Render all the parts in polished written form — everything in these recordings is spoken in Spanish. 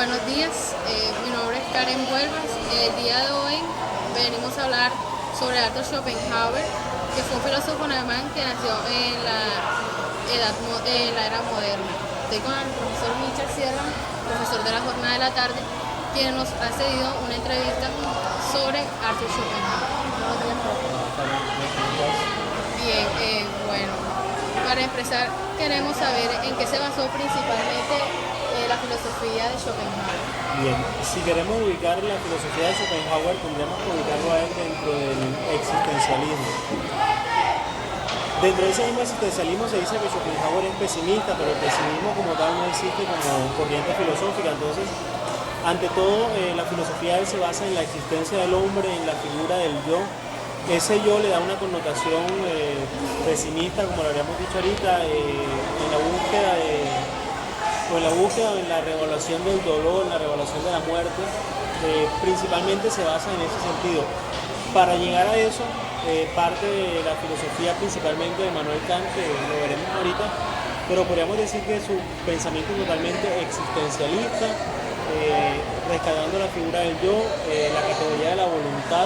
Buenos días, mi nombre es Karen Huelvas. El día de hoy venimos a hablar sobre Arthur Schopenhauer, que fue un filósofo alemán que nació en la era moderna. Estoy con el profesor Michel Sierra, profesor de la jornada de la tarde, quien nos ha cedido una entrevista sobre Arthur Schopenhauer. Buenos días, profe. Bien, bueno, para empezar queremos saber en qué se basó principalmente la filosofía de Schopenhauer. Bien, si queremos ubicar la filosofía de Schopenhauer, tendríamos que ubicarlo a él dentro del existencialismo. Dentro de ese mismo existencialismo se dice que Schopenhauer es pesimista, pero el pesimismo como tal no existe como corriente filosófica. Entonces, ante todo, la filosofía de él se basa en la existencia del hombre, en la figura del yo. Ese yo le da una connotación pesimista, como lo habíamos dicho ahorita, en la búsqueda o en la revelación del dolor, en la revelación de la muerte, principalmente se basa en ese sentido. Para llegar a eso, parte de la filosofía principalmente de Immanuel Kant, que lo veremos ahorita, pero podríamos decir que su pensamiento es totalmente existencialista, rescatando la figura del yo, la categoría de la voluntad,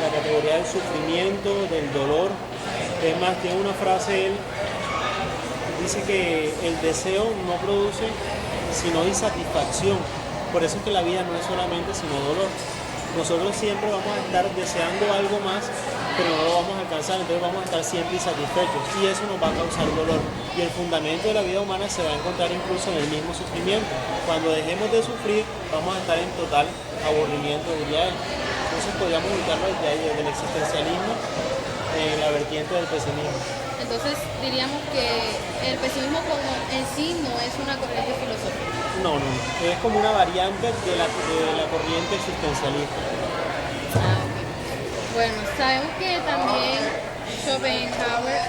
la categoría del sufrimiento, del dolor. Es más, tiene una frase él, dice que el deseo no produce sino insatisfacción. Por eso es que la vida no es solamente sino dolor. Nosotros siempre vamos a estar deseando algo más, pero no lo vamos a alcanzar, entonces vamos a estar siempre insatisfechos y eso nos va a causar dolor. Y el fundamento de la vida humana se va a encontrar incluso en el mismo sufrimiento. Cuando dejemos de sufrir, vamos a estar en total aburrimiento, diría él. Entonces podríamos ubicarlo desde ahí, desde el existencialismo, en la vertiente del pesimismo. Entonces diríamos que el pesimismo como en sí no es una corriente filosófica. No, es como una variante de la corriente existencialista. Ok. Bueno, sabemos que también Schopenhauer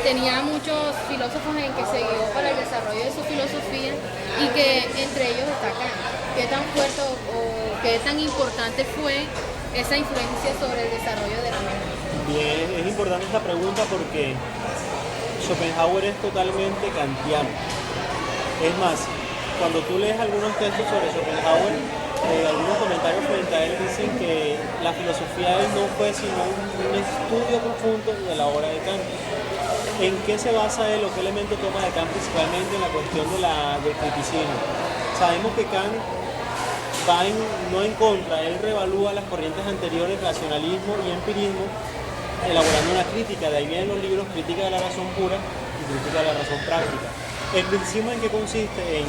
tenía muchos filósofos en que se guió para el desarrollo de su filosofía y que entre ellos está Kant. ¿Qué tan fuerte o qué tan importante fue esa influencia sobre el desarrollo de la misma? Bien, es importante esta pregunta porque Schopenhauer es totalmente kantiano. Es más, cuando tú lees algunos textos sobre Schopenhauer, algunos comentarios frente a él dicen que la filosofía de él no fue sino un estudio profundo de la obra de Kant. ¿En qué se basa él o qué elemento toma de Kant principalmente en la cuestión del criticismo? Sabemos que Kant va no en contra, él revalúa las corrientes anteriores, racionalismo y empirismo, elaborando una crítica. De ahí vienen los libros Crítica de la razón pura y Crítica de la razón práctica. ¿El criticismo en qué consiste? En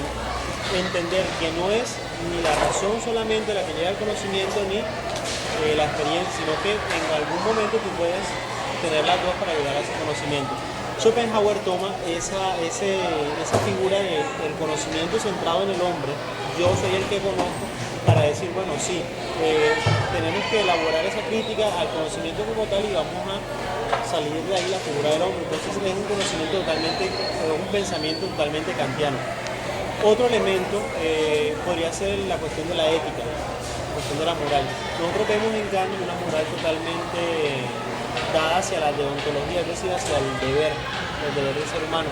entender que no es ni la razón solamente la que llega al conocimiento ni la experiencia, sino que en algún momento tú puedes tener las dos para llegar a ese conocimiento. Schopenhauer toma esa figura del conocimiento centrado en el hombre, yo soy el que conozco, para decir, bueno, sí, tenemos que elaborar esa crítica al conocimiento como tal y vamos a salir de ahí la figura del hombre. Entonces es un conocimiento totalmente, un pensamiento totalmente kantiano. Otro elemento podría ser la cuestión de la ética, la cuestión de la moral. Nosotros vemos en Kant una moral totalmente dada hacia la deontología, es decir, hacia el deber del ser humano.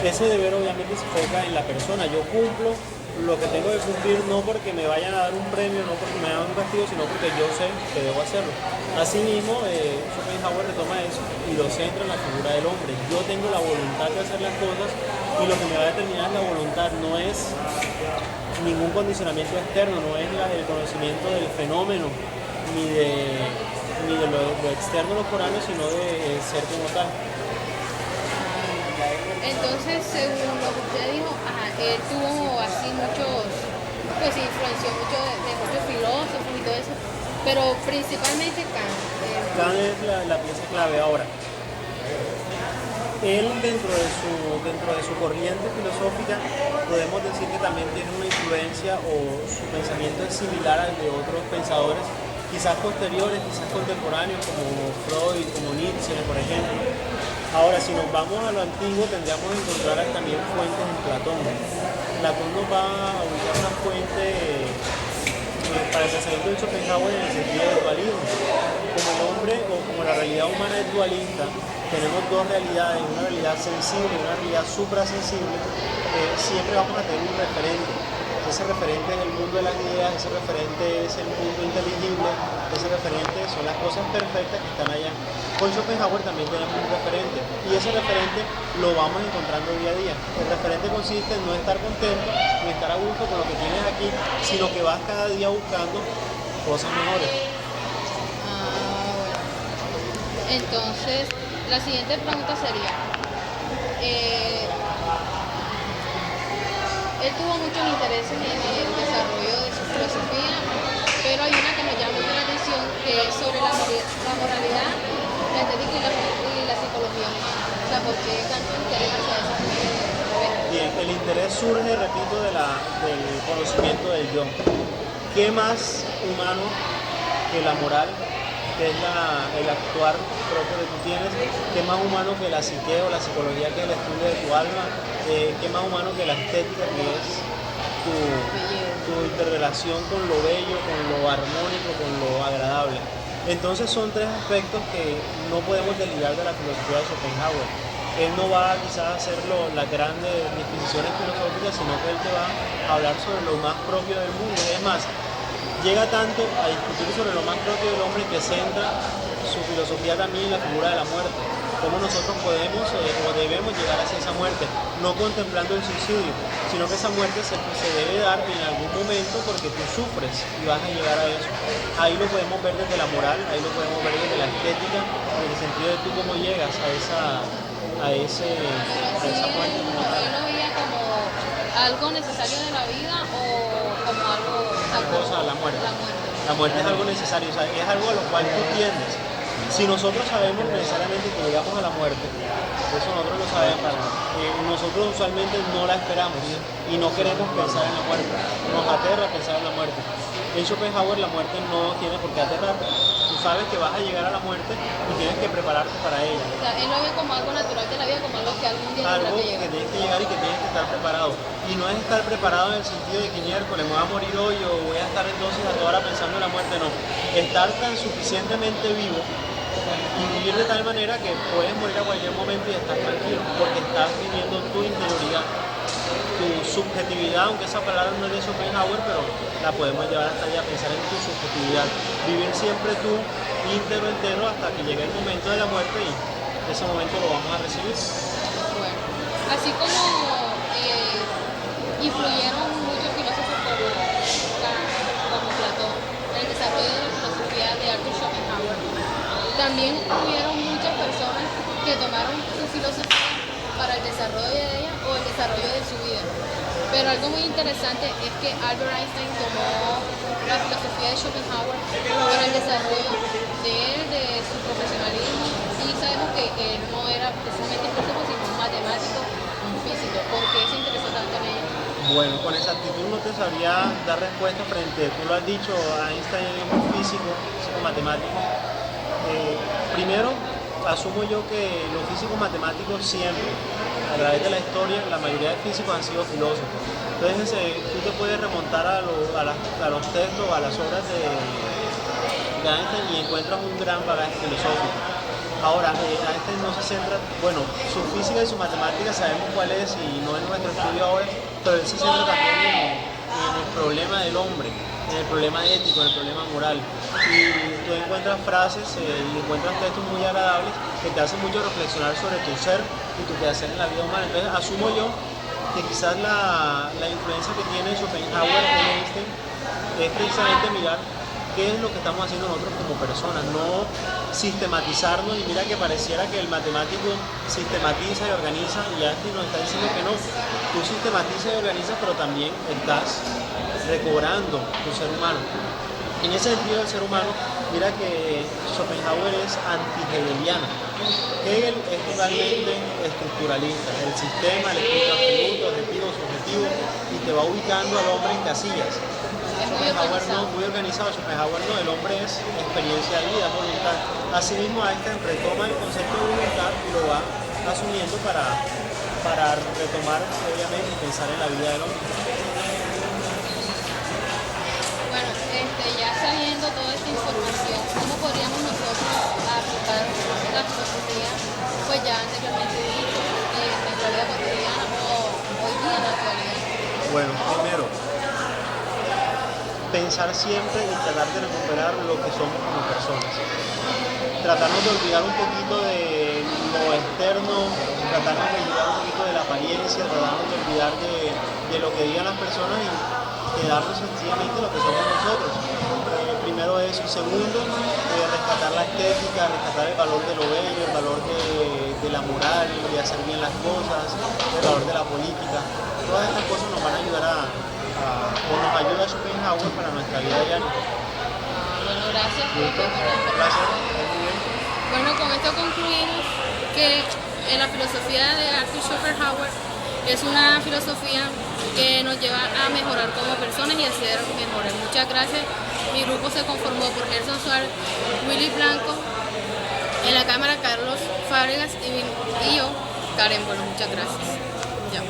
Ese deber obviamente se enfoca en la persona. Yo cumplo lo que tengo que cumplir no porque me vayan a dar un premio, no porque me hagan un castigo, sino porque yo sé que debo hacerlo. Asimismo, Schopenhauer retoma eso y lo centra en la figura del hombre. Yo tengo la voluntad de hacer las cosas y lo que me va a determinar la voluntad no es ningún condicionamiento externo, no es el conocimiento del fenómeno ni de lo externo, lo foráneo, sino de ser como tal. Entonces, según lo que usted dijo, él tuvo así muchos, pues influenció mucho de muchos filósofos y todo eso, pero principalmente Kant. Kant es la pieza clave. Ahora, él dentro de su corriente filosófica podemos decir que también tiene una influencia o su pensamiento es similar al de otros pensadores, quizás posteriores, quizás contemporáneos, como Freud, como Nietzsche, por ejemplo. Ahora, si nos vamos a lo antiguo, tendríamos que encontrar también fuentes en Platón. Platón nos va a ubicar una fuente para el pensamiento de Schopenhauer en el sentido del dualismo. Como el hombre o como la realidad humana es dualista, tenemos dos realidades, una realidad sensible y una realidad suprasensible, siempre vamos a tener un referente. ese referente es el mundo de las ideas, ese referente es el mundo inteligible, ese referente son las cosas perfectas que están allá. Con Schopenhauer también tenemos un referente y ese referente lo vamos encontrando día a día. El referente consiste en no estar contento ni estar a gusto con lo que tienes aquí, sino que vas cada día buscando cosas mejores. Bueno. Entonces, la siguiente pregunta sería, él tuvo muchos intereses en el desarrollo de su filosofía, pero hay una que me llama mucho la atención, que es sobre la moralidad, la estética y la psicología humana. O sea, ¿por qué tanto interés hacia esa revista? Bien, el interés surge, repito, del conocimiento del yo. ¿Qué más humano que la moral, que es el actuar propio que tú tienes? ¿Qué más humano que la psique o la psicología, que es el estudio de tu alma? ¿Qué más humano que la estética, que es tu interrelación con lo bello, con lo armónico, con lo agradable? Entonces son tres aspectos que no podemos desligar de la filosofía de Schopenhauer. Él no va quizás a hacer las grandes definiciones filosóficas, sino que él te va a hablar sobre lo más propio del mundo. Es más, llega tanto a discutir sobre lo más propio del hombre que centra su filosofía también en la figura de la muerte. Cómo nosotros podemos o debemos llegar hacia esa muerte, no contemplando el suicidio, sino que esa muerte se debe dar en algún momento porque tú sufres y vas a llegar a eso. Ahí lo podemos ver desde la moral, ahí lo podemos ver desde la estética, en el sentido de tú cómo llegas a esa muerte. Él lo veía como algo necesario de la vida o como algo... La muerte. La muerte es algo necesario, o sea, es algo a lo cual tú tiendes. Si nosotros sabemos necesariamente que llegamos a la muerte, eso nosotros lo sabemos, nosotros usualmente no la esperamos y no queremos pensar en la muerte, nos aterra pensar en la muerte. En Schopenhauer la muerte no tiene por qué aterrar, tú sabes que vas a llegar a la muerte y tienes que prepararte para ella. O sea, él lo ve como algo natural de la vida, como algo que algún día algo tendrá que llegar. tienes que llegar y que tienes que estar preparado. Y no es estar preparado en el sentido de que miércoles me voy a morir hoy o voy a estar entonces a toda hora pensando en la muerte, no. Estar tan suficientemente vivo y vivir de tal manera que puedes morir a cualquier momento y estás tranquilo, porque estás viviendo tu interioridad, tu subjetividad, aunque esa palabra no es de Schopenhauer, pero la podemos llevar hasta allá, pensar en tu subjetividad, vivir siempre tú íntegro entero hasta que llegue el momento de la muerte y ese momento lo vamos a recibir. Bueno, así como influyeron muchos filósofos como Kant, como Platón, en el desarrollo de la filosofía de Arthur Schopenhauer, también hubieron muchas personas que tomaron su filosofía para el desarrollo de ella o el desarrollo de su vida. Pero algo muy interesante es que Albert Einstein tomó la filosofía de Schopenhauer para el desarrollo de él, de su profesionalismo, y sabemos que él no era precisamente filósofo, sino un matemático, un físico. ¿Por qué se interesó tanto en ella? Bueno, con exactitud no te sabría dar respuesta frente, tú lo has dicho, Einstein es un físico matemático. Primero, asumo yo que los físicos matemáticos siempre, a través de la historia, la mayoría de físicos han sido filósofos. Entonces, tú te puedes remontar a los textos, a las obras de Einstein y encuentras un gran bagaje filosófico. Ahora, Einstein no se centra, bueno, su física y su matemática sabemos cuál es y no es nuestro estudio ahora, pero él se centra también en el problema del hombre, en el problema ético, en el problema moral. Y tú encuentras frases y encuentras textos muy agradables que te hacen mucho reflexionar sobre tu ser y tu quehacer en la vida humana. Entonces, asumo yo que quizás la influencia que tiene Schopenhauer en Einstein es precisamente mirar qué es lo que estamos haciendo nosotros como personas, no sistematizarnos y mira que pareciera que el matemático sistematiza y organiza y Einstein nos está diciendo que no, tú sistematizas y organizas pero también estás recobrando tu ser humano. En ese sentido del ser humano, mira que Schopenhauer es anti-hegeliano. Hegel es totalmente estructuralista, el sistema, el espíritu absoluto, objetivo, subjetivo y te va ubicando al hombre en casillas. Schopenhauer no, muy organizado. Schopenhauer no, el hombre es experiencia de vida, voluntad. Asimismo, Einstein retoma el concepto de voluntad y lo va asumiendo para retomar, obviamente, y pensar en la vida del hombre. Bueno, ya sabiendo toda esta información, ¿cómo podríamos nosotros aplicar la filosofía, pues ya anteriormente dicho, en nuestra vida cotidiana o hoy día en la actualidad? Bueno, primero, pensar siempre y tratar de recuperar lo que somos como personas. Tratarnos de olvidar un poquito de lo externo, tratarnos de olvidar un poquito de la apariencia, tratarnos de olvidar de lo que digan las personas y quedarnos sencillamente lo que somos nosotros. Primero eso, segundo, rescatar la estética, rescatar el valor de lo bello, el valor de la moral, de hacer bien las cosas, el valor de la política. Todas estas cosas nos van a ayudar o nos ayuda Schopenhauer para nuestra vida diaria. Bueno, gracias. Gracias. Bueno, con esto concluimos que la filosofía de Arthur Schopenhauer es una filosofía que nos lleva a mejorar como personas y a ser mejores. Muchas gracias. Mi grupo se conformó por Gerson Suárez, Willy Blanco, en la cámara Carlos Fábregas y yo, Karen. Bueno, muchas gracias. Ya.